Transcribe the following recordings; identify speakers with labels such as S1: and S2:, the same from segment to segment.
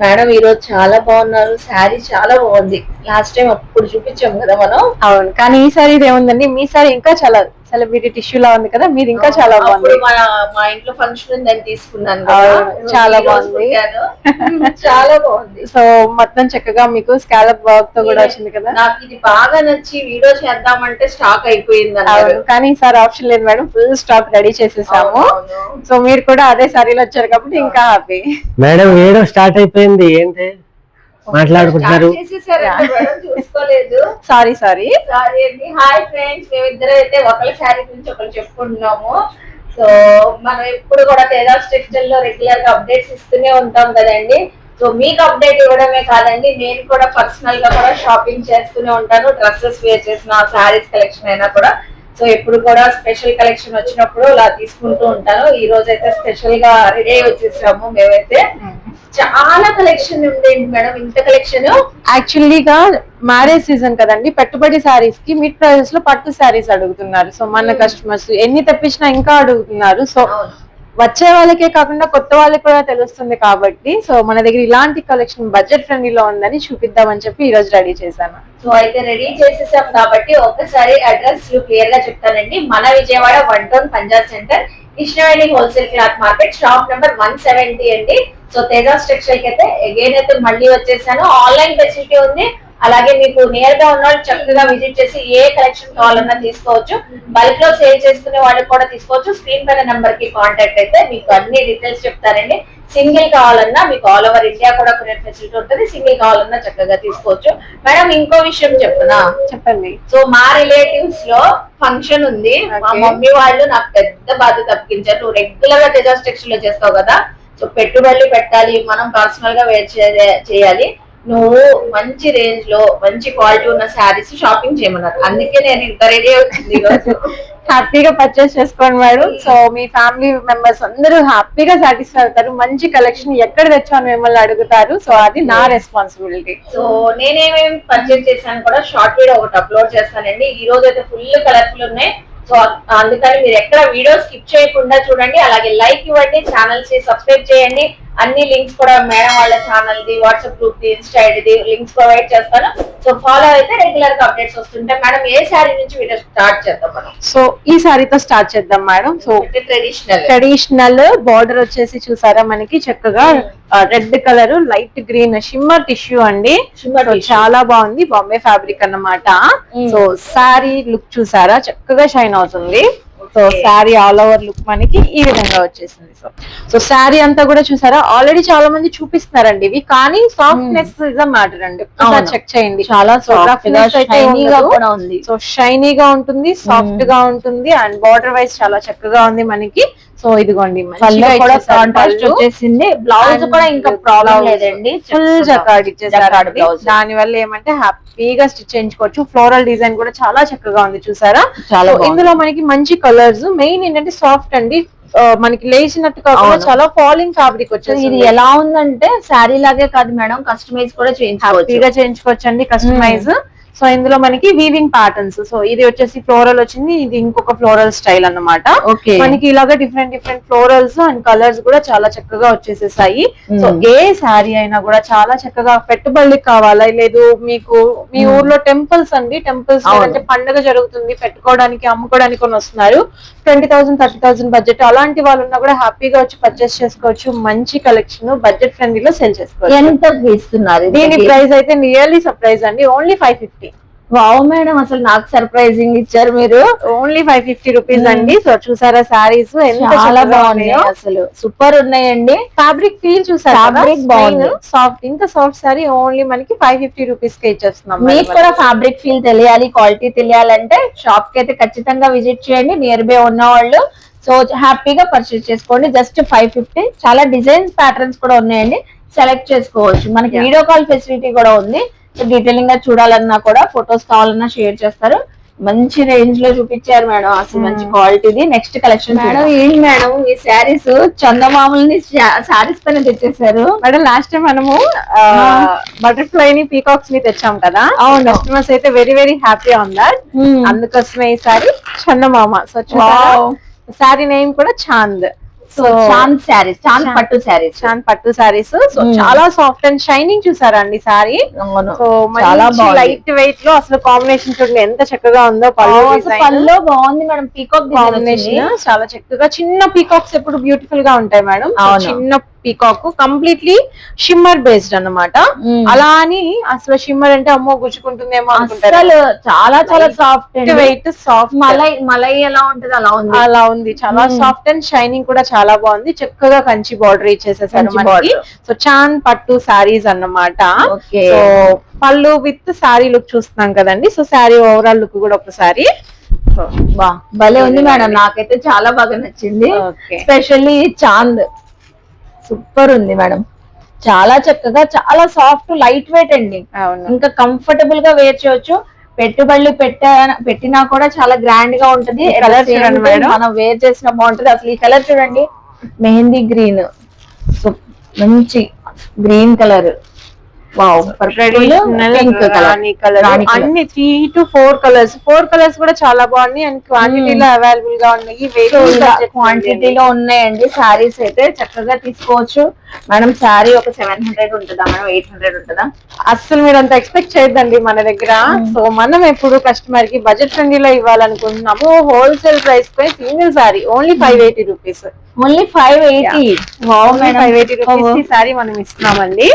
S1: Madam ఈ రోజు చాలా బాగున్నారు. శారీ చాలా బాగుంది. లాస్ట్ టైం అప్పుడు చూపించాం కదా మనం.
S2: అవును, కానీ ఈ సారీ ఏముందండి, మీ సారీ ఇంకా చాలా సెలబ్రిటీ టిష్యూ లా ఉంది కదా, మీది ఇంకా చాలా బాగుంది.
S1: మా ఇంట్లో ఫంక్షన్ ఉందని తీసుకున్నాను,
S2: చాలా బాగుంది.
S1: చాలా బాగుంది.
S2: సో మొత్తం చక్కగా మీకు స్కాలప్ వర్క్ తో కూడా వచ్చింది కదా.
S1: నాకు ఇది బాగా నచ్చి వీడియో చేద్దామంటే స్టాక్ అయిపోయింది.
S2: కానీ ఈసారి ఆప్షన్ లేదు మేడం, ఫుల్ స్టాక్ రెడీ చేసేసాము. సో మీరు కూడా అదే సారీలో వచ్చారు కాబట్టి ఇంకా హ్యాపీ.
S3: మేడం వీడియో స్టార్ట్ అయిపోయింది, ఏంటి మాట్లాడుకుంటున్నారు?
S1: చూసుకోలేదు.
S2: సారీ
S1: అండి. హాయ్ ఫ్రెండ్స్, మేమిద్దరం అయితే ఒకరి శారీ గురించి ఒకరు చెప్పుకుంటున్నాము. సో మనం ఎప్పుడు కూడా తేజాస్ టెక్స్టైల్ లో రెగ్యులర్ గా అప్డేట్స్ ఇస్తూనే ఉంటాం కదండి. సో మీకు అప్డేట్ ఇవ్వడమే కాదండి, నేను కూడా పర్సనల్ గా కూడా షాపింగ్ చేస్తూనే ఉంటాను. డ్రెస్సెస్ వేర్ చేసిన శారీస్ కలెక్షన్ అయినా కూడా. సో ఎప్పుడు కూడా స్పెషల్ కలెక్షన్ వచ్చినప్పుడు ఇలా తీసుకుంటూ ఉంటాను. ఈ రోజు అయితే స్పెషల్ గా రెడీ అయి వచ్చేసాము మేమైతే. చాలా కలెక్షన్ ఉండేది మేడం, ఇంత కలెక్షన్.
S2: యాక్చువల్లీగా మ్యారేజ్ సీజన్ కదండి, పెట్టుబడి శారీస్ కి మిడ్ ప్రైజెస్ లో పట్టు శారీస్ అడుగుతున్నారు. సో మన కస్టమర్స్ ఎన్ని తెప్పించినా ఇంకా అడుగుతున్నారు. సో వచ్చే వాళ్ళకే కాకుండా కొత్త వాళ్ళకి కూడా తెలుస్తుంది కాబట్టి, సో మన దగ్గర ఇలాంటి కలెక్షన్ బడ్జెట్ ఫ్రెండ్లీలో ఉందని చూపిద్దామని చెప్పి ఈ రోజు రెడీ చేశాను.
S1: సో అయితే రెడీ చేసేసాం కాబట్టి ఒకసారి అడ్రస్ క్లియర్ గా చెప్తానండి. మన Vijayawada 1 town Punjab centre, Krishnaveni wholesale cloth market, shop number 170 అండి. సో తేజాస్ టెక్స్టైల్ కి అయితే అగైన్ అయితే మళ్ళీ వచ్చేసాను. ఆన్లైన్ ఫెసిలిటీ ఉంది. అలాగే మీకు నియర్ గా ఉన్న వాళ్ళు చక్కగా విజిట్ చేసి ఏ కలెక్షన్ కావాలన్నా తీసుకోవచ్చు. బల్క్ లో సేల్ చేసుకునే వాళ్ళకి కూడా తీసుకోవచ్చు. స్క్రీన్ పైన నెంబర్ కి కాంటాక్ట్ అయితే మీకు అన్ని డీటెయిల్స్ చెప్తారండి. సింగిల్ కావాలన్నా మీకు ఆల్ ఓవర్ ఇండియా కూడా కొరియర్ ఫెసిలిటీ ఉంటుంది. సింగిల్ కావాలన్నా చక్కగా తీసుకోవచ్చు. మేడం ఇంకో విషయం
S2: చెప్పండి.
S1: సో మా రిలేటివ్స్ లో ఫంక్షన్ ఉంది. మా మమ్మీ వాళ్ళు నాకు పెద్ద బాధ్యత అప్పగించారు. నువ్వు రెగ్యులర్ గా తేజాస్ టెక్స్టైల్ లో చేస్తావు కదా, సో పెట్టుబడులు పెట్టాలి, మనం పర్సనల్ గా వేర్ చేయాలి. నువ్వు మంచి రేంజ్ లో మంచి క్వాలిటీ ఉన్న శారీస్ షాపింగ్ చేయమన్నారు. అందుకే నేను ఇంత రెడీ అవుతుంది.
S2: హ్యాపీగా పర్చేస్ చేసుకోండి మేడం. సో మీ ఫ్యామిలీ మెంబర్స్ అందరూ హ్యాపీగా సాటిస్ఫై అవుతారు. మంచి కలెక్షన్ ఎక్కడ తెచ్చాను మిమ్మల్ని అడుగుతారు. సో అది నా రెస్పాన్సిబిలిటీ.
S1: సో నేనేమేమి పర్చేస్ చేశాను కూడా షార్ట్ వీడియో ఒకటి అప్లోడ్ చేస్తానండి. ఈ రోజు అయితే ఫుల్ కలర్ఫుల్ ఉన్నాయి. సో అందుకని మీరు ఎక్కడ వీడియో స్కిప్ చేయకుండా చూడండి. అలాగే లైక్ ఇవ్వండి, ఛానల్స్ ని సబ్స్క్రైబ్ చేయండి. అన్ని లింక్స్ కూడా మేడం వాళ్ళ channel the, WhatsApp group the, Insta ID links provide చేస్తాను. సో ఫాలో అయితే రెగ్యులర్ గా అప్డేట్స్ వస్తుంటాయి. మేడం ఏ శారీ నుంచి వీడియో స్టార్ట్ చేద్దాం మనం?
S2: సో ఈ శారీతో స్టార్ట్ చేద్దాం మేడం. సో ట్రెడిషనల్ బార్డర్ వచ్చేసి చూసారా, మనకి చక్కగా red colour light green shimmer tissue అండి. చాలా బాగుంది, బాంబే ఫ్యాబ్రిక్ అన్నమాట. సో శారీ లుక్ చూసారా, చక్కగా షైన్ అవుతుంది. So sari all over look మనకి ఈ విధంగా వచ్చేసింది. సో శారీ అంతా కూడా చూసారా, ఆల్రెడీ చాలా మంది చూపిస్తున్నారండి ఇవి, కానీ సాఫ్ట్నెస్ ఇస్ అ మ్యాటర్ అండి. చెక్ చేయండి, చాలా సో షైనీగా ఉంటుంది, సాఫ్ట్ గా ఉంటుంది, అండ్ బార్డర్ వైజ్ చాలా చక్కగా ఉంది మనకి. సో ఇదిగోండి
S1: వచ్చేసింది. బ్లౌజ్ కూడా ఇంకా ప్రాబ్లం లేదండి,
S2: ఫుల్ జకార్డ్ ఇచ్చేసారు. దాని వల్ల ఏమంటే హ్యాపీగా స్టిచ్ చేయించుకోవచ్చు. ఫ్లోరల్ డిజైన్ కూడా చాలా చక్కగా ఉంది చూసారా. ఇందులో మనకి మంచి కలర్స్, మెయిన్ ఏంటంటే సాఫ్ట్ అండి, మనకి లేచినట్టు కాకుండా చాలా ఫాలింగ్ ఫ్యాబ్రిక్ వచ్చేసి.
S1: ఇది ఎలా ఉందంటే శారీ లాగే కాదు మేడం, కస్టమైజ్ కూడా
S2: చేయించుకోవచ్చు అండి, కస్టమైజ్. సో ఇందులో మనకి వీవింగ్ ప్యాటర్న్స్. సో ఇది వచ్చేసి ఫ్లోరల్ వచ్చింది, ఇది ఇంకొక ఫ్లోరల్ స్టైల్ అన్నమాట. మనకి ఇలాగా డిఫరెంట్ ఫ్లోరల్స్ అండ్ కలర్స్ కూడా చాలా చక్కగా వచ్చేసేసాయి. సో ఏ శారీ అయినా కూడా చాలా చక్కగా పెట్టుబడికి కావాలా, లేదు మీకు మీ ఊర్లో టెంపుల్స్ అండి, టెంపుల్స్ అంటే పండుగ జరుగుతుంది, పెట్టుకోవడానికి అమ్ముకోవడానికి కొన్ని వస్తున్నారు, 20,000 30,000 బడ్జెట్, అలాంటి వాళ్ళు ఉన్నా కూడా హ్యాపీగా వచ్చి పర్చేస్ చేసుకోవచ్చు. మంచి కలెక్షన్ బడ్జెట్ ఫ్రెండ్లీలో సెల్ చేసుకోవచ్చు.
S1: ఎంత ఇస్తున్నారు?
S2: దీని ప్రైస్ అయితే నియర్లీ సర్ప్రైజ్ అండి, ఓన్లీ 550.
S1: వావ్ మేడం, అసలు నాకు సర్ప్రైజింగ్ ఇచ్చారు మీరు.
S2: ఓన్లీ 550 రూపీస్ అండి. సో చూసారా శారీస్
S1: చాలా బాగున్నాయి, అసలు సూపర్ ఉన్నాయండి.
S2: ఫ్యాబ్రిక్ ఫీల్ చూసారా, ఫ్యాబ్రిక్ బాగుంది, సాఫ్ట్. ఇంత సాఫ్ట్ శారీ ఓన్లీ మనకి 550 రూపీస్ కి ఇచ్చేస్తున్నాం.
S1: మీకు కూడా ఫ్యాబ్రిక్ ఫీల్ తెలియాలి, క్వాలిటీ తెలియాలంటే షాప్ కి అయితే ఖచ్చితంగా విజిట్ చేయండి, నియర్ బై ఉన్న వాళ్ళు. సో హ్యాపీగా పర్చేస్ చేసుకోండి, జస్ట్ 550. చాలా డిజైన్స్ ప్యాటర్న్స్ కూడా ఉన్నాయండి, సెలెక్ట్ చేసుకోవచ్చు. మనకి వీడియో కాల్ ఫెసిలిటీ కూడా ఉంది. డీటెయిలింగ్ గా చూడాలన్నా కూడా, ఫొటోస్ కావాలన్నా షేర్ చేస్తారు. మంచి రేంజ్ లో చూపించారు మేడం, అసలు మంచి క్వాలిటీది. Next collection madam. ఏంటి మేడం ఈ శారీస్ చందమామల్ని శారీస్ పైన తెచ్చేసారు
S2: మేడం. లాస్ట్ టైం మనము బటర్ఫ్లై ని పీకాక్స్ ని తెచ్చాం కదా, కస్టమర్స్ అయితే very very happy on that. అందుకోసమే ఈ సారీ చందమామ. సో శారీ నేమ్ కూడా చాంద్.
S1: సో చాంద్ శారీస్, చాంద్ పట్టు శారీస్,
S2: చాంద్ పట్టు శారీస్. So
S1: Hmm.
S2: చాలా సాఫ్ట్ అండ్ షైనింగ్ చూసారా అండి సారీ. సో
S1: చాలా బాగుంది.
S2: లైట్ వెయిట్ లో అసలు కాంబినేషన్ చూడండి ఎంత చక్కగా ఉందో.
S1: పళ్ళు బాగుంది మేడం, పీకాక్
S2: కాంబినేషన్ చాలా చక్కగా. చిన్న పీకాక్స్ ఎప్పుడు బ్యూటిఫుల్ గా ఉంటాయి మేడం. సో
S1: అవును.
S2: చిన్న పీకాక్ కంప్లీట్లీ షిమ్మర్ బేస్డ్ అన్నమాట. అలా అని అసలు షిమ్మర్ అంటే అమ్మో గుచ్చుకుంటుందేమో అనుకుంటారు.
S1: అసలు చాలా చాలా సాఫ్ట్
S2: వెయిట్ సాఫ్ట్
S1: మలై ఎలా ఉంటది
S2: అలా ఉంది. చాలా సాఫ్ట్ అండ్ షైనింగ్ కూడా చాలా బాగుంది. చక్కగా కంచి బార్డర్ ఇచ్చేసేసారు
S1: కంచి
S2: మనకి.
S1: border.
S2: సో చాంద్ పట్టు శారీస్ అన్నమాట.
S1: ఓకే.
S2: సో పళ్ళు విత్ శారీ లుక్ చూస్తున్నాం కదండి. సో శారీ ఓవరాల్ లుక్ కూడా ఒకసారి
S1: బా భలే ఉంది మేడం, నాకైతే చాలా బాగా నచ్చింది.
S2: ఓకే.
S1: స్పెషల్లీ చాంద్ సూపర్ ఉంది మేడం, చాలా చక్కగా, చాలా సాఫ్ట్, లైట్ వెయిట్ అండి.
S2: అవును.
S1: ఇంకా కంఫర్టబుల్ గా వేర్ చేయొచ్చు. పెట్టుబడులు పెట్టినా కూడా చాలా గ్రాండ్ గా ఉంటది.
S2: ఈ colour చూడండి మేడం.
S1: మనం వేర్ చేసిన బాగుంటది. అసలు ఈ కలర్ చూడండి, మెహందీ గ్రీన్, సో మంచి green colour. Wow, pink colour,
S2: అన్ని 3 to 4 కలర్స్. 4 కలర్స్ కూడా చాలా బాగున్నాయి అండ్ క్వాంటిటీలో అవైలబుల్ గా ఉన్నాయి.
S1: క్వాంటిటీలో ఉన్నాయండి. శారీస్ అయితే చక్కగా తీసుకోవచ్చు మేడం. శారీ ఒక 700 ఉంటుందా మేడం, 800 ఉంటుందా?
S2: అస్సలు మీరు అంత ఎక్స్పెక్ట్ చేయొద్దండి మన దగ్గర. సో మనం ఎప్పుడు కస్టమర్ కి బడ్జెట్ ఫ్రెండ్లీలో ఇవ్వాలనుకుంటున్నాము. హోల్సేల్ ప్రైస్ పై single sari only 580 rupees.
S1: Only 580.
S2: 580 rupees ఈ సారీ మనం ఇస్తున్నామండి.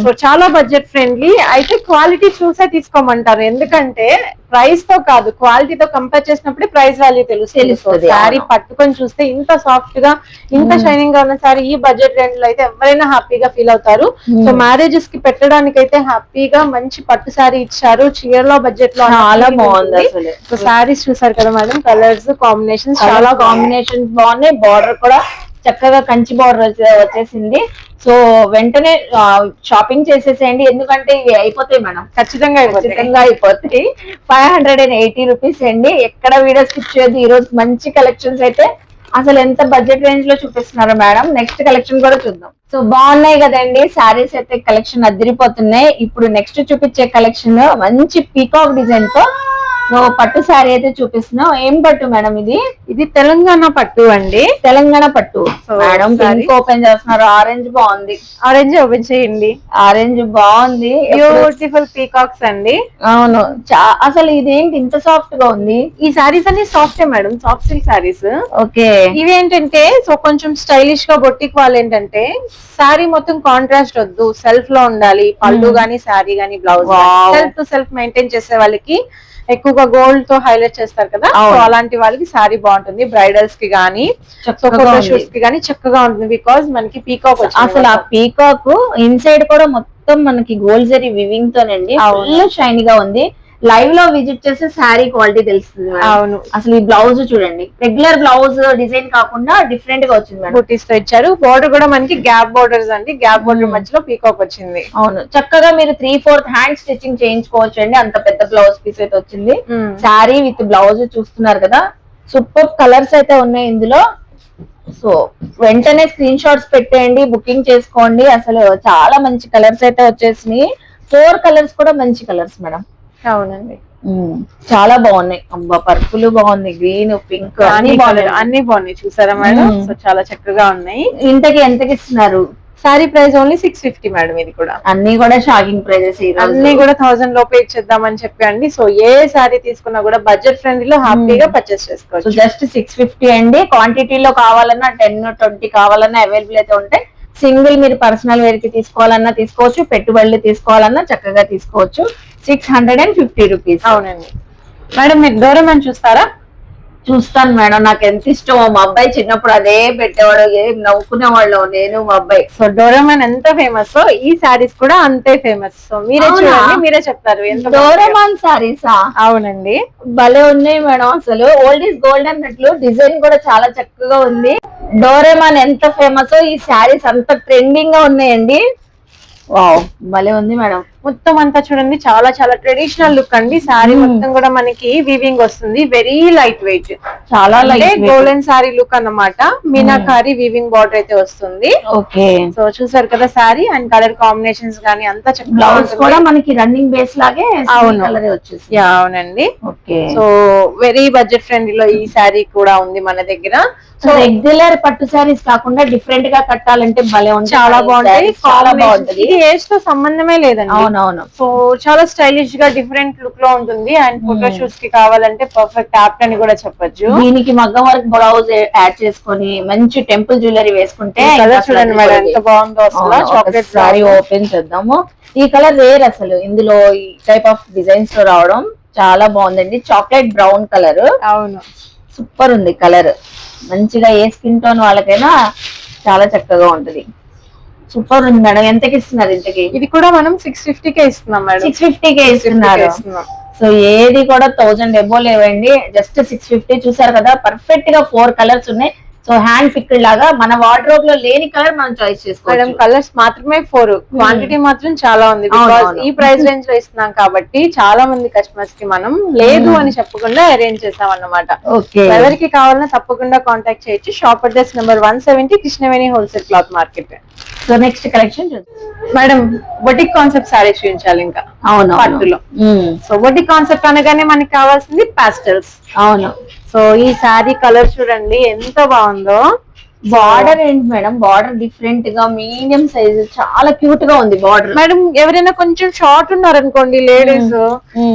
S2: సో చాలా బడ్జెట్ ఫ్రెండ్లీ. అయితే క్వాలిటీ చూసే తీసుకోమంటారు, ఎందుకంటే ప్రైస్ తో కాదు క్వాలిటీతో కంపేర్ చేసినప్పుడే ప్రైస్ వాల్యూ తెలుస్తుంది. శారీ పట్టుకొని చూస్తే ఇంత సాఫ్ట్ గా ఇంత షైనింగ్ గా ఉన్న శారీ ఈ బడ్జెట్ రేంజ్ లో అయితే ఎవరైనా హ్యాపీగా ఫీల్ అవుతారు. సో మ్యారేజెస్ కి పెట్టడానికి అయితే హ్యాపీగా మంచి పట్టు శారీ ఇచ్చారు చీరలో బడ్జెట్ లో.
S1: చాలా బాగుంది అసలు.
S2: సో శారీస్ చూసారు కదా మేడం, కలర్స్ కాంబినేషన్
S1: చాలా కాంబినేషన్స్ బాగున్నాయి. బార్డర్ కూడా చక్కగా కంచి బార్డర్ వచ్చేసింది. సో వెంటనే షాపింగ్ చేసేసేయండి, ఎందుకంటే ఇవి అయిపోతాయి మేడం, ఖచ్చితంగా అయిపోతాయి. 580 రూపీస్ అండి. ఎక్కడ వీడియో స్కిప్ చేయొద్దు. ఈ రోజు మంచి కలెక్షన్స్ అయితే అసలు ఎంత బడ్జెట్ రేంజ్ లో చూపిస్తున్నారు మేడం. నెక్స్ట్ కలెక్షన్ కూడా చూద్దాం. సో బాగున్నాయి కదండి శారీస్ అయితే, కలెక్షన్ అదిరిపోతున్నాయి. ఇప్పుడు నెక్స్ట్ చూపించే కలెక్షన్ మంచి పీకాక్ డిజైన్ తో సో పట్టు శారీ అయితే చూపిస్తున్నాం. ఏం పట్టు మేడం ఇది?
S2: ఇది తెలంగాణ పట్టు అండి.
S1: తెలంగాణ పట్టు మేడం. పింక్ ఓపెన్ చేస్తున్నారు, ఆరెంజ్ బాగుంది.
S2: ఆరెంజ్ ఓపెన్ చేయండి.
S1: ఆరెంజ్ బాగుంది,
S2: బ్యూటిఫుల్ పీకాక్స్ అండి.
S1: అవును. అసలు ఇదేంటి ఇంత సాఫ్ట్ గా ఉంది?
S2: ఈ సారీస్ అన్ని soft madam, soft silk saris.
S1: Okay.
S2: ఇవేంటంటే సో కొంచెం స్టైలిష్ గా బొట్టిక్ వాళ్ళు ఏంటంటే శారీ మొత్తం కాంట్రాస్ట్ వద్దు, సెల్ఫ్ లో ఉండాలి. పళ్ళు గానీ శారీ గానీ blouse self to self maintain చేసే వాళ్ళకి ఎక్కువగా గోల్డ్ తో హైలైట్ చేస్తారు కదా, సో అలాంటి వాళ్ళకి సారీ బాగుంటుంది. బ్రైడల్స్ కి గానీ ఫోటోషూట్స్ కి గానీ చక్కగా ఉంటుంది. బికాస్ మనకి పీకాక్
S1: అసలు ఆ పీకాక్ ఇన్సైడ్ కూడా మొత్తం మనకి గోల్డ్ జరీ వివింగ్ తోనండి, ఫుల్ షైనీగా ఉంది. లైవ్ లో విజిట్ చేస్తే శారీ క్వాలిటీ తెలుస్తుంది.
S2: అవును.
S1: అసలు ఈ బ్లౌజ్ చూడండి, రెగ్యులర్ బ్లౌజ్ డిజైన్ కాకుండా డిఫరెంట్ గా వచ్చింది.
S2: బూటీస్ తో ఇచ్చారు. బోర్డర్ కూడా మనకి గ్యాప్ బోర్డర్స్ అండి, గ్యాప్ బోర్డర్ మధ్యలో పీకాక్ వచ్చింది.
S1: అవును. చక్కగా మీరు 3/4 హ్యాండ్ స్టిచ్చింగ్ చేయించుకోవచ్చు అండి, అంత పెద్ద బ్లౌజ్ పీస్ అయితే వచ్చింది. శారీ విత్ బ్లౌజ్ చూస్తున్నారు కదా, సూపర్ కలర్స్ అయితే ఉన్నాయి ఇందులో. సో వెంటనే స్క్రీన్ షాట్స్ పెట్టేయండి, బుకింగ్ చేసుకోండి. అసలు చాలా మంచి కలర్స్ అయితే వచ్చేసినాయి. 4 కలర్స్ కూడా మంచి కలర్స్ మేడం.
S2: అవునండి,
S1: చాలా బాగున్నాయి. అబ్బా, పర్పుల్ బాగుంది, గ్రీన్, పింక్ అన్ని
S2: బాగున్నాయి చూసారా మేడం. సో చాలా చక్కగా ఉన్నాయి.
S1: ఇంతకి ఎంతకి ఇస్తున్నారు?
S2: Sorry price only 650 madam. ఇది కూడా
S1: అన్ని కూడా షాకింగ్ ప్రైజెస్,
S2: అన్ని కూడా 1000 లోపే ఇచ్చేద్దామని చెప్పండి. సో ఏ సారీ తీసుకున్నా కూడా బడ్జెట్ ఫ్రెండ్లీలో హ్యాపీగా పర్చేస్ చేసుకోవచ్చు.
S1: జస్ట్ 650 అండి. క్వాంటిటీలో కావాలన్నా 10-20 కావాలన్నా అవైలబుల్ అయితే ఉంటాయి. సింగిల్ మీరు పర్సనల్ వేర్ కి తీసుకోవాలన్నా తీసుకోవచ్చు, పెట్టుబడులు తీసుకోవాలన్నా చక్కగా తీసుకోవచ్చు. 650 రూపీస్.
S2: అవునండి మేడం. మీరు డోరేమాన్ చూస్తారా?
S1: చూస్తాను మేడం, నాకు ఎంత ఇష్టం. మా అబ్బాయి చిన్నప్పుడు అదే పెట్టేవాడు, ఏం నవ్వుకునేవాళ్ళు నేను మా అబ్బాయి.
S2: సో డోరేమాన్ ఎంత ఫేమస్, ఈ సారీస్ కూడా అంతే ఫేమస్. సో మీరే చూడండి, మీరే చెప్తారు ఎంత.
S1: డోరేమాన్ సారీసా?
S2: అవునండి,
S1: భలే ఉన్నాయి మేడం. అసలు ఓల్డ్ ఈజ్ గోల్డ్ అన్నట్లు డిజైన్ కూడా చాలా చక్కగా ఉంది. డోరేమాన్ ఎంత ఫేమస్, ఈ శారీస్ అంత ట్రెండింగ్ గా ఉన్నాయండి. వావ్, భలే ఉంది మేడం.
S2: మొత్తం అంతా చూడండి చాలా చాలా ట్రెడిషనల్ లుక్ అండి. సారీ మొత్తం కూడా మనకి వీవింగ్ వస్తుంది, వెరీ లైట్ వెయిట్,
S1: చాలా లైట్
S2: గోల్డెన్ సారీ లుక్ అన్నమాట. మీనాకారి వీవింగ్ బార్డర్ అయితే వస్తుంది.
S1: ఓకే,
S2: సో చూసారు కదా సారీ అండ్ కలర్ కాంబినేషన్స్ గానీ అంతా చక్కగా
S1: బ్లౌజ్ కూడా మనకి రన్నింగ్ బేస్ లాగే కలర్ వచ్చేసి.
S2: అవునండి.
S1: Okay,
S2: so very budget friendly లో ఈ సారీ కూడా ఉంది మన దగ్గర.
S1: సో రెగ్యులర్ పట్టు సారీస్ కాకుండా డిఫరెంట్ గా కట్టాలంటే భలే ఉంటుంది,
S2: చాలా బాగుంటాయి,
S1: చాలా బాగుంటది.
S2: ఇది ఏజ్ తో సంబంధమే లేదండి.
S1: అవునవును.
S2: సో చాలా స్టైలిష్ గా డిఫరెంట్ లుక్ లో ఉంటుంది అండ్ ఫోటో షూట్స్ కి కావాలంటే పర్ఫెక్ట్ యాప్ట్ అని కూడా చెప్పొచ్చు.
S1: దీనికి మగ్గం వర్క్ బ్లౌజ్ యాడ్ చేసుకొని మంచి టెంపుల్ జ్యువెలరీ వేసుకుంటే
S2: కలర్ చూడండి మేడం ఎంత బాగుందో అసలు. చాక్లెట్
S1: సారీ ఓపెన్ చేద్దాము. ఈ కలర్ రేర్ అసలు, ఇందులో ఈ టైప్ ఆఫ్ డిజైన్స్ లో రావడం చాలా బాగుందండి. చాక్లెట్ బ్రౌన్ కలర్,
S2: అవును
S1: సూపర్ ఉంది కలర్. మంచిగా ఏ స్కిన్ టోన్ వాళ్ళకైనా చాలా చక్కగా ఉంటది. సూపర్ ఉంది మేడం. ఎంతకి ఇస్తున్నారు ఇంతకి?
S2: ఇది కూడా మనం 650కే ఇస్తున్నాం మేడం.
S1: 650కే ఇస్తున్నారు. సో ఏది కూడా 1000 ఎబో లేవండి, జస్ట్ 650. చూసారు కదా, పర్ఫెక్ట్ గా 4 కలర్స్ ఉన్నాయి. సో హ్యాండ్ పిక్డ్ లాగా మన వార్డ్రోబ్ లో లేని కలర్ మనం చాయిస్ చేసుకోవాలి.
S2: కలర్స్ మాత్రమే 4, క్వాంటిటీ మాత్రం చాలా ఉంది. బికాస్ ఈ ప్రైస్ రేంజ్ లో ఇస్తున్నాం కాబట్టి చాలా మంది కస్టమర్స్ కి మనం లేదు అని చెప్పకుండా అరేంజ్ చేసాం అన్నమాట.
S1: ఓకే,
S2: ఎవరికి కావాలన్నా తప్పకుండా కాంటాక్ట్ చేయొచ్చు. Shop address number 170 Krishnaveni wholesale cloth market.
S1: So next collection
S2: madam boutique concept saris చూపించాలి ఇంకా.
S1: అవును,
S2: పట్టులో. సో బొటిక్ కాన్సెప్ట్ అనగానే మనకి కావాల్సింది పాస్టల్స్.
S1: అవును.
S2: సో ఈ సారీ కలర్ చూడండి ఎంత బాగుందో.
S1: బార్డర్ ఏంటి మేడం? బార్డర్ డిఫరెంట్ గా మీడియం సైజ్, చాలా క్యూట్ గా ఉంది బార్డర్.
S2: మేడం ఎవరైనా కొంచెం షార్ట్ ఉన్నారు అనుకోండి లేడీస్,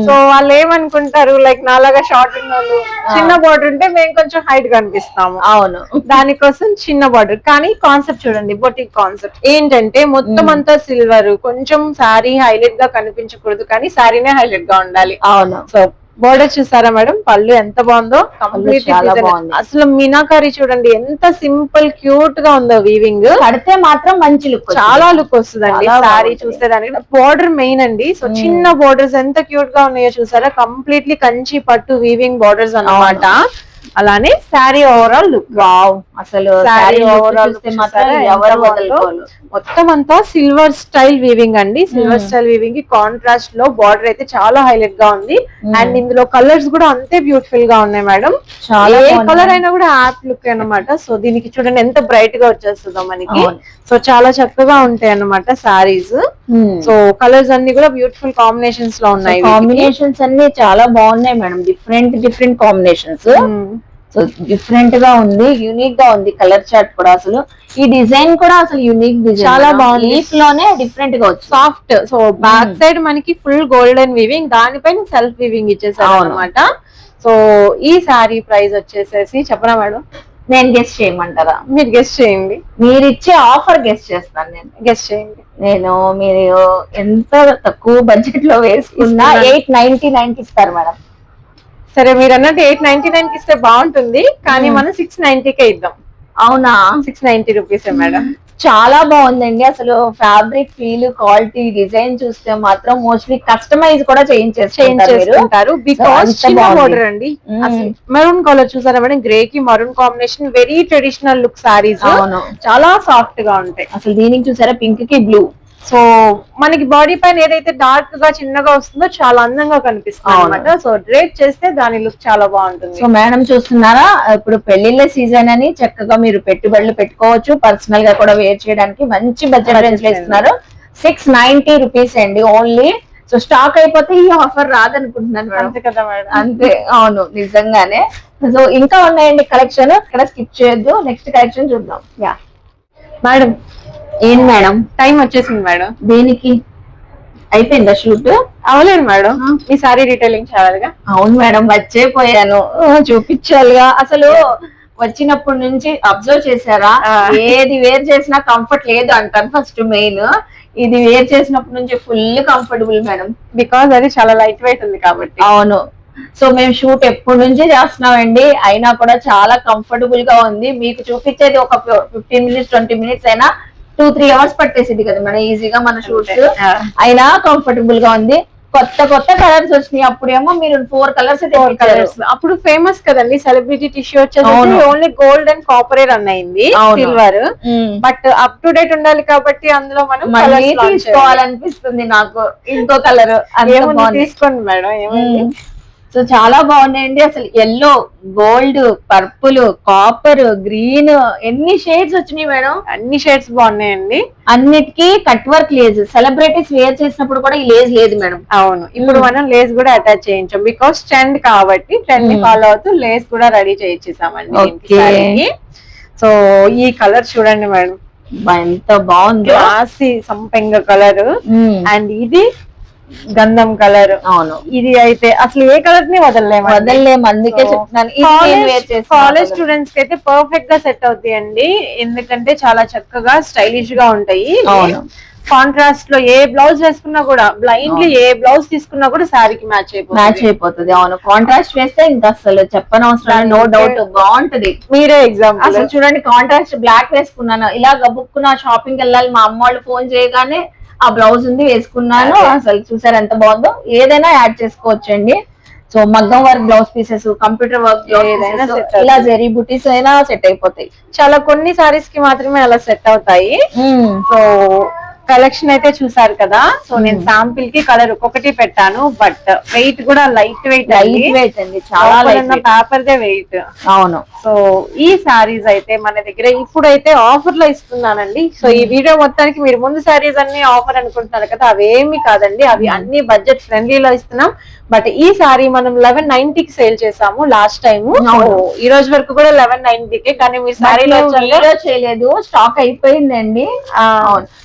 S2: సో వాళ్ళు ఏమనుకుంటారు, లైక్ నాలాగా షార్ట్ ఉన్న వాళ్ళు చిన్న బార్డర్ ఉంటే మేము కొంచెం హైట్ కనిపిస్తాము.
S1: అవును,
S2: దానికోసం చిన్న బార్డర్. కానీ కాన్సెప్ట్ చూడండి, బొటిక్ కాన్సెప్ట్ ఏంటంటే మొత్తం అంతా సిల్వర్, కొంచెం సారీ హైలైట్ గా కనిపించకూడదు కానీ సారీనే హైలైట్ గా ఉండాలి.
S1: అవును.
S2: సో బోర్డర్ చూసారా మేడం, పళ్ళు ఎంత బాగుందో,
S1: చాలా బాగుంది.
S2: అసలు మీనాకారి చూడండి ఎంత సింపుల్ క్యూట్ గా ఉందో. వీవింగ్
S1: కడితే మాత్రం మంచి లుక్,
S2: చాలా లుక్ వస్తుందండి సారీ చూస్తే. దానికి బోర్డర్ మెయిన్ అండి. సో చిన్న బోర్డర్స్ ఎంత క్యూట్ గా ఉన్నాయో చూసారా, కంప్లీట్లీ కంచి పట్టు వీవింగ్ బోర్డర్స్ అన్నమాట. అలానే శారీ ఓవరాల్ లుక్, వావ్ అసలు శారీ ఓవరాల్ మొత్తం అంతా సిల్వర్ స్టైల్ వీవింగ్ అండి. సిల్వర్ స్టైల్ వీవింగ్ కి కాంట్రాస్ట్ లో బార్డర్ అయితే చాలా హైలైట్ గా ఉంది. అండ్ ఇందులో కలర్స్ కూడా అంతే బ్యూటిఫుల్ గా ఉన్నాయి మేడం. ఏ కలర్ అయినా కూడా యాప్ లుక్ అన్నమాట. సో దీనికి చూడండి ఎంత బ్రైట్ గా వచ్చేస్తుందో మనకి. సో చాలా చక్కగా ఉంటాయి అన్నమాట సారీస్. సో కలర్స్ అన్ని కూడా బ్యూటిఫుల్ కాంబినేషన్స్ లో ఉన్నాయి.
S1: కాంబినేషన్స్ అన్ని చాలా బాగున్నాయి madam, different combinations. So different గా ఉంది, యూనిక్ గా ఉంది. కలర్ చార్ట్ కూడా అసలు ఈ డిజైన్ కూడా అసలు యూనిక్ డిజైన్,
S2: చాలా బాగుంది.
S1: లీఫ్ లోనే డిఫరెంట్ గా వచ్చి
S2: సాఫ్ట్. సో బ్యాక్ సైడ్ మనకి ఫుల్ గోల్డెన్ వీవింగ్, దానిపైన సెల్ఫ్ వీవింగ్ ఇచ్చేసారు అన్నమాట. సో ఈ సారీ ప్రైస్ వచ్చేసేసి చెప్పనా మేడం?
S1: నేను గెస్ట్ చేయమంటారా?
S2: మీరు గెస్ట్ చేయండి.
S1: మీరు ఇచ్చే ఆఫర్ గెస్ట్ చేస్తాను నేను.
S2: గెస్ట్ చేయండి.
S1: మీరు ఎంత తక్కువ బడ్జెట్ లో వేసుకున్నా 899 కి ఇస్తారు మేడం.
S2: సరే మీరు అన్నట్టు 899 కి ఇస్తే బాగుంటుంది, కానీ మనం 690కే ఇద్దాం.
S1: అవునా?
S2: 690 రూపీస్ మేడం.
S1: చాలా బాగుందండి. అసలు ఫ్యాబ్రిక్ ఫీల్, క్వాలిటీ, డిజైన్ చూస్తే మాత్రం మోస్ట్లీ కస్టమైజ్ కూడా చేయించేసుకుంటారు.
S2: బికాస్ చిన్న బోర్డర్ అండి. మెరూన్ కలర్ చూసారా మేడం, గ్రే కి maroon combination, very traditional look saris, చాలా సాఫ్ట్ గా ఉంటాయి.
S1: అసలు దీనికి చూసారా పింక్ కి బ్లూ.
S2: సో మనకి బాడీ పైన ఏదైతే డార్క్ గా చిన్నగా వస్తుందో చాలా అందంగా కనిపిస్తుంది అనమాట. సో డ్రేప్ చేస్తే దాని లుక్ చాలా బాగుంటుంది.
S1: సో మేడం చూస్తున్నారా, ఇప్పుడు పెళ్లిళ్ళ సీజన్ అని చక్కగా మీరు పెట్టుబడులు పెట్టుకోవచ్చు, పర్సనల్ గా కూడా వేర్ చేయడానికి మంచి బడ్జెట్ రేంజ్ లో ఇస్తున్నారు. 690 రూపీస్ అండి ఓన్లీ. సో స్టాక్ అయిపోతే ఈ ఆఫర్ రాదనుకుంటున్నాను మేడం.
S2: అంతే కదా మేడం?
S1: అంతే, అవును నిజంగానే. సో ఇంకా ఉన్నాయండి కలెక్షన్, ఇక్కడ స్కిప్ చేయొద్దు. నెక్స్ట్ కలెక్షన్ చూద్దాం. Yeah
S2: madam.
S1: ఏంటి మేడం?
S2: టైం వచ్చేసింది మేడం.
S1: దేనికి? అయిపోయిందా షూట్?
S2: అవలేదు మేడం, ఈ సారీ డీటెయిలింగ్ చేయాలిగా.
S1: అవును మేడం, మర్చిపోయాను, చూపించాలిగా. అసలు వచ్చినప్పటి నుంచి అబ్జర్వ్ చేశారా, ఏది వేర్ చేసినా కంఫర్ట్ లేదు అంటారు ఫస్ట్ మెయిన్. ఇది వేర్ చేసినప్పటి నుంచి ఫుల్ కంఫర్టబుల్ మేడం,
S2: బికాస్ అది చాలా లైట్ వెయిట్ ఉంది కాబట్టి.
S1: అవును. సో మేము షూట్ ఎప్పటి నుంచి చేస్తున్నామండి, అయినా కూడా చాలా కంఫర్టబుల్ గా ఉంది. మీకు చూపించేది ఒక 15 మినిట్స్ 20 మినిట్స్ అయినా 2-3 అవర్స్ పట్టేసింది కదా మేడం ఈజీగా మన షూట్. అయినా కంఫర్టబుల్ గా ఉంది. కొత్త కలర్స్ వచ్చినాయి. అప్పుడేమో మీరు 4 కలర్స్
S2: కలర్స్ అప్పుడు ఫేమస్ కదండి సెలబ్రిటీ టిష్యూ వచ్చేసి ఓన్లీ గోల్డ్ అండ్ కాపరే రన్ అయింది, silver. But up to date ఉండాలి కాబట్టి అందులో మనం
S1: తీసుకోవాలనిపిస్తుంది నాకు ఇంకో కలర్.
S2: తీసుకోండి మేడం, ఏమైంది.
S1: సో చాలా బాగున్నాయండి. అసలు yellow, gold, purple, copper, green, ఎన్ని షేడ్స్ వచ్చినాయి మేడం.
S2: అన్ని షేడ్స్ బాగున్నాయండి.
S1: అన్నిటికీ కట్ వర్క్ లేజ్. సెలబ్రిటీస్ వేర్ చేసినప్పుడు కూడా ఈ లేజ్ లేదు మేడం.
S2: అవును, ఇప్పుడు మనం లేస్ కూడా అటాచ్ చేయించాం బికాస్ ట్రెండ్ కాబట్టి ట్రెండ్ ని ఫాలో అవుతూ లేస్ కూడా రెడీ చేయించేసామండి. సో ఈ కలర్ చూడండి మేడం,
S1: ఎంత బాగుంది.
S2: క్లాసీ సంపెంగ కలర్ అండ్ ఇది గంధం కలర్.
S1: అవును,
S2: ఇది అయితే అసలు ఏ కలర్ ని వదలలేము.
S1: అందుకే చెప్తున్నాను,
S2: కాలేజ్ స్టూడెంట్స్ కి అయితే పర్ఫెక్ట్ గా సెట్ అవుతాయి అండి, ఎందుకంటే చాలా చక్కగా స్టైలిష్ గా ఉంటాయి.
S1: అవును,
S2: కాంట్రాస్ట్ లో ఏ బ్లౌజ్ వేసుకున్నా కూడా, బ్లైండ్లీ ఏ బ్లౌజ్ తీసుకున్నా కూడా శారీకి మ్యాచ్
S1: అయిపోతుంది. అవును, కాంట్రాస్ట్ వేస్తే ఇంకా అసలు చెప్పనవసరం, నో డౌట్ బాగుంటది.
S2: మీరే ఎగ్జాంపుల్
S1: అసలు చూడండి, కాంట్రాస్ట్ బ్లాక్ వేసుకున్నాను, ఇలా గబుక్కున్నా షాపింగ్ వెళ్ళాలి, మా అమ్మ వాళ్ళు ఫోన్ చేయగానే ఆ బ్లౌజ్ ఉంది వేసుకున్నాను. అసలు చూసారు ఎంత బాగుందో. ఏదైనా యాడ్ చేసుకోవచ్చండి. సో మగ్గం work blouse pieces, computer work blouse, ఇలా జెరీ బుటీస్ అయినా సెట్ అయిపోతాయి.
S2: చాలా కొన్ని సారీస్ కి మాత్రమే అలా సెట్ అవుతాయి. సో కలెక్షన్ అయితే చూసారు కదా. సో నేను శాంపిల్ కి కలర్ ఒక్కొక్కటి పెట్టాను, బట్ వెయిట్ కూడా లైట్ వెయిట్
S1: అండి, చాలా
S2: పేపర్ దే వెయిట్.
S1: అవును.
S2: సో ఈ సారీస్ అయితే మన దగ్గర ఇప్పుడైతే ఆఫర్ లో ఇస్తున్నానండి. సో ఈ వీడియో మొత్తానికి మీరు ముందు సారీస్ అన్ని ఆఫర్ అనుకుంటున్నారు కదా, అవేమి కాదండి, అవి అన్ని బడ్జెట్ ఫ్రెండ్లీలో ఇస్తున్నాం. బట్ ఈ సారీ మనం 1190 కి సేల్ చేసాము లాస్ట్ టైం. ఈ రోజు వరకు కూడా 1190కే, కానీ మీరు సారీలో
S1: చేయలేదు, స్టాక్ అయిపోయిందండి.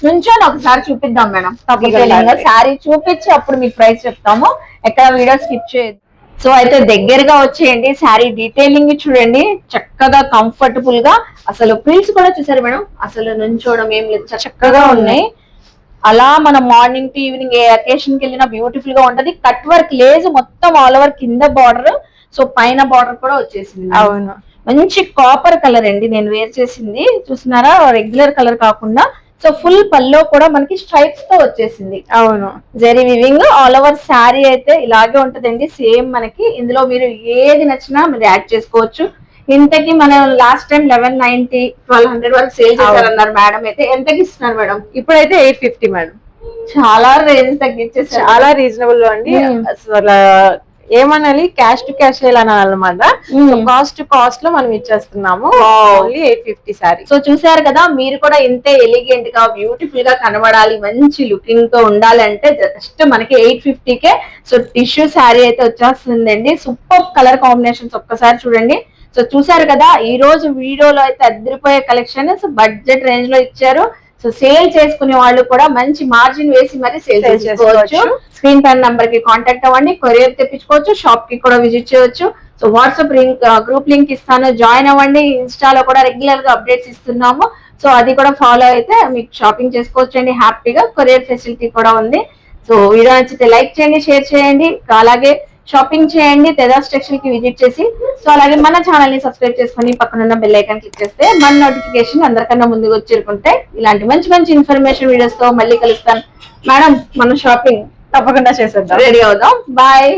S1: నుంచో ఒకసారి చూపిద్దాం మేడం, సారీ చూపించి అప్పుడు మీకు ప్రైస్ చెప్తాము. ఎక్కడ వీడియో స్కిప్ చేయదు. సో అయితే దగ్గరగా వచ్చేయండి, శారీ డీటెయిలింగ్ చూడండి, చక్కగా కంఫర్టబుల్ గా. అసలు ప్రిల్స్ కూడా చూసారు మేడం, అసలు నుంచోవడం ఏం లేదు, చక్కగా ఉన్నాయి. అలా మనం morning to evening A occasion కి వెళ్ళినా బ్యూటిఫుల్ గా ఉంటది. కట్ వర్క్ లేజ్ మొత్తం ఆల్ ఓవర్ కింద బార్డర్, సో పైన బార్డర్ కూడా వచ్చేసింది.
S2: అవును,
S1: మంచి కాపర్ కలర్ అండి నేను వేర్ చేసింది, చూస్తున్నారా, రెగ్యులర్ కలర్ కాకుండా. సో ఫుల్ పల్లో కూడా మనకి స్ట్రైప్స్ తో వచ్చేసింది.
S2: అవును,
S1: zari weaving. All over sari అయితే ఇలాగే ఉంటదండి సేమ్. మనకి ఇందులో మీరు ఏది నచ్చినా మీరు యాడ్ చేసుకోవచ్చు. ఇంతకి మనం లాస్ట్ టైం 1190, 1200 వరకు సేల్ చేశారన్నారు మేడం. అయితే ఎంతకి ఇస్తున్నారు మేడం?
S2: ఇప్పుడైతే 850 మేడం.
S1: చాలా రేంజ్ తగ్గించేసి,
S2: చాలా రీజనబుల్ లో అండి. అసలు ఏమనాలి, క్యాష్ టు క్యాష్ అన్నమాట. కాస్ట్ టు కాస్ట్ లో మనం ఇచ్చేస్తున్నాము, ఓన్లీ 850 సారీ.
S1: సో చూసారు కదా, మీరు కూడా ఇంతే ఎలిగెంట్ గా బ్యూటిఫుల్ గా కనబడాలి, మంచి లుకింగ్ తో ఉండాలంటే జస్ట్ మనకి 850కే సో టిష్యూ శారీ అయితే వచ్చేస్తుందండి. సూపర్ కలర్ కాంబినేషన్స్ ఒక్కసారి చూడండి. సో చూసారు కదా, ఈ రోజు వీడియోలో అయితే అదిరిపోయే కలెక్షన్ బడ్జెట్ రేంజ్ లో ఇచ్చారు. సో సేల్ చేసుకునే వాళ్ళు కూడా మంచి మార్జిన్ వేసి మరి సేల్ చేసుకోవచ్చు. స్క్రీన్ పైన నంబర్ కి కాంటాక్ట్ అవ్వండి, కొరియర్ తెప్పించుకోవచ్చు, షాప్ కి కూడా విజిట్ చేయొచ్చు. సో వాట్సాప్ గ్రూప్ లింక్ ఇస్తాను, జాయిన్ అవ్వండి. ఇన్స్టాలో కూడా రెగ్యులర్ గా అప్డేట్స్ ఇస్తున్నాము, సో అది కూడా ఫాలో అయితే మీకు షాపింగ్ చేసుకోవచ్చు అండి హ్యాపీగా. కొరియర్ ఫెసిలిటీ కూడా ఉంది. సో వీడియో నచ్చితే లైక్ చేయండి, షేర్ చేయండి, అలాగే షాపింగ్ చేయండి తెజాస్ టెక్స్టైల్ కి విజిట్ చేసి. సో అలాగే మన ఛానల్ ని సబ్స్క్రైబ్ చేసుకుని పక్కనున్న బెల్ ఐకాన్ క్లిక్ చేస్తే మన నోటిఫికేషన్ అందరికన్నా ముందుకు వచ్చేరుకుంటాయి. ఇలాంటి మంచి మంచి ఇన్ఫర్మేషన్ వీడియోస్ తో మళ్ళీ కలుస్తాను మేడం. మన షాపింగ్
S2: తప్పకుండా చేసేద్దాం,
S1: రెడీ అవుదాం. బాయ్.